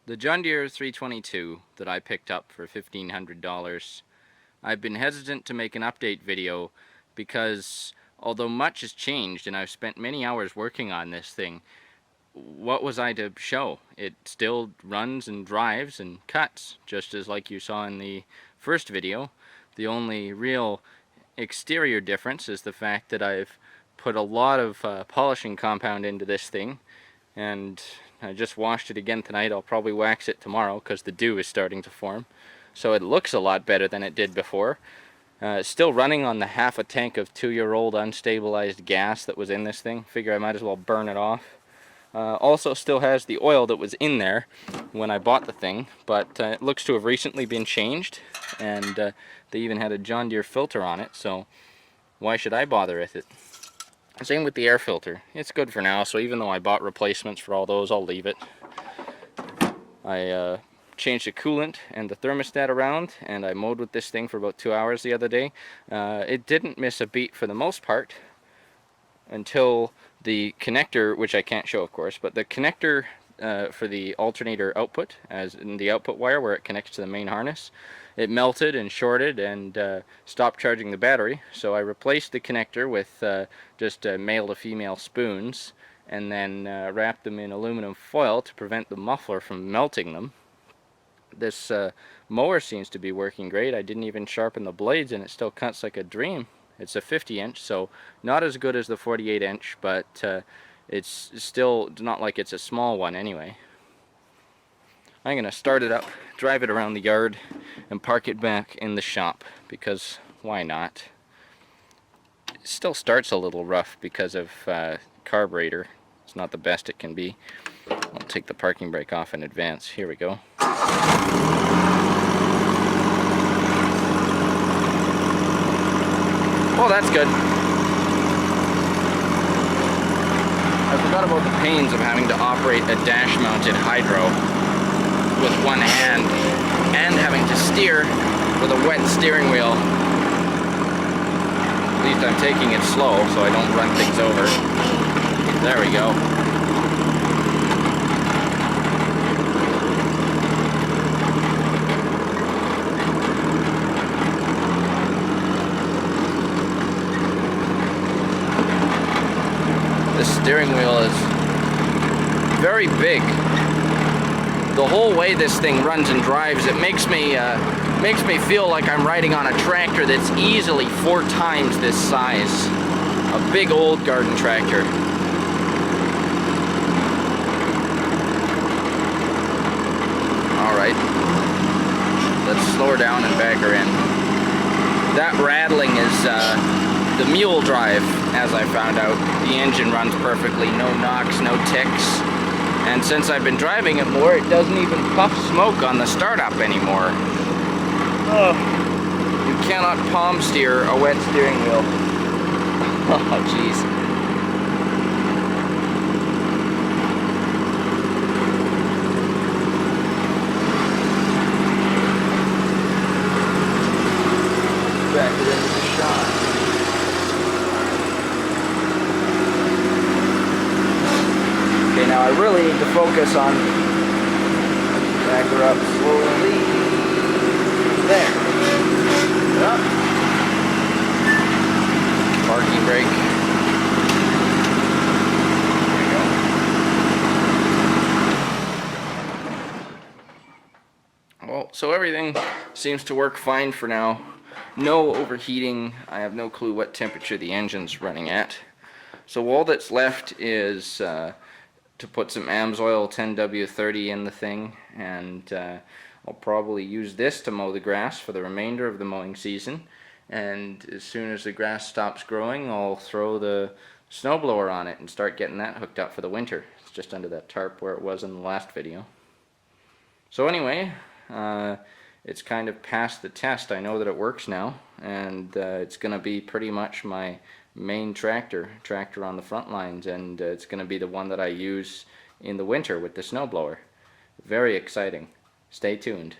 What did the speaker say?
The John Deere 322 that I picked up for $1,500, I've been hesitant to make an update video because although much has changed and I've spent many hours working on this thing, what was I to show? It still runs and drives and cuts, just as like you saw in the first video. The only real exterior difference is the fact that I've put a lot of polishing compound into this thing, and I just washed it again tonight. I'll probably wax it tomorrow because the dew is starting to form. So it looks a lot better than it did before. It's still running on the half a tank of 2-year-old unstabilized gas that was in this thing. Figure I might as well burn it off. Also still has the oil that was in there when I bought the thing, but it looks to have recently been changed, and they even had a John Deere filter on it, so why should I bother with it? Same with the air filter. It's good for now, so even though I bought replacements for all those, I'll leave it. I changed the coolant and the thermostat around, and I mowed with this thing for about 2 hours the other day. It didn't miss a beat for the most part until the connector, which I can't show of course, but the connector for the alternator output, as in the output wire where it connects to the main harness, it melted and shorted and stopped charging the battery. So I replaced the connector with just male to female spoons, and then wrapped them in aluminum foil to prevent the muffler from melting them. This mower seems to be working great. I didn't even sharpen the blades and it still cuts like a dream. It's a 50-inch, so not as good as the 48-inch, but it's still not like it's a small one anyway. I'm going to start it up, drive it around the yard, and park it back in the shop, because why not? It still starts a little rough because of carburetor. It's not the best it can be. I'll take the parking brake off in advance. Here we go. Oh, that's good. I forgot about the pains of having to operate a dash-mounted hydro with one hand and having to steer with a wet steering wheel. At least I'm taking it slow so I don't run things over. There we go. The steering wheel is very big. The whole way this thing runs and drives, it makes me feel like I'm riding on a tractor that's easily 4 times this size. A big old garden tractor. Alright, let's slow her down and back her in. That rattling is the mule drive, as I found out. The engine runs perfectly, no knocks, no ticks. And since I've been driving it more, it doesn't even puff smoke on the startup anymore. Oh, you cannot palm steer a wet steering wheel. Oh, jeez. Back it into the shot. Okay, now I really need to focus on back her up slowly. There. Up. Parking brake. There we go. Well, so everything seems to work fine for now. No overheating. I have no clue what temperature the engine's running at. So all that's left is to put some AMSOIL 10W30 in the thing, and I'll probably use this to mow the grass for the remainder of the mowing season, and as soon as the grass stops growing, I'll throw the snowblower on it and start getting that hooked up for the winter. It's just under that tarp where it was in the last video. So anyway, it's kind of passed the test. I know that it works now, and it's going to be pretty much my main tractor on the front lines, and it's going to be the one that I use in the winter with the snowblower. Very exciting. Stay tuned.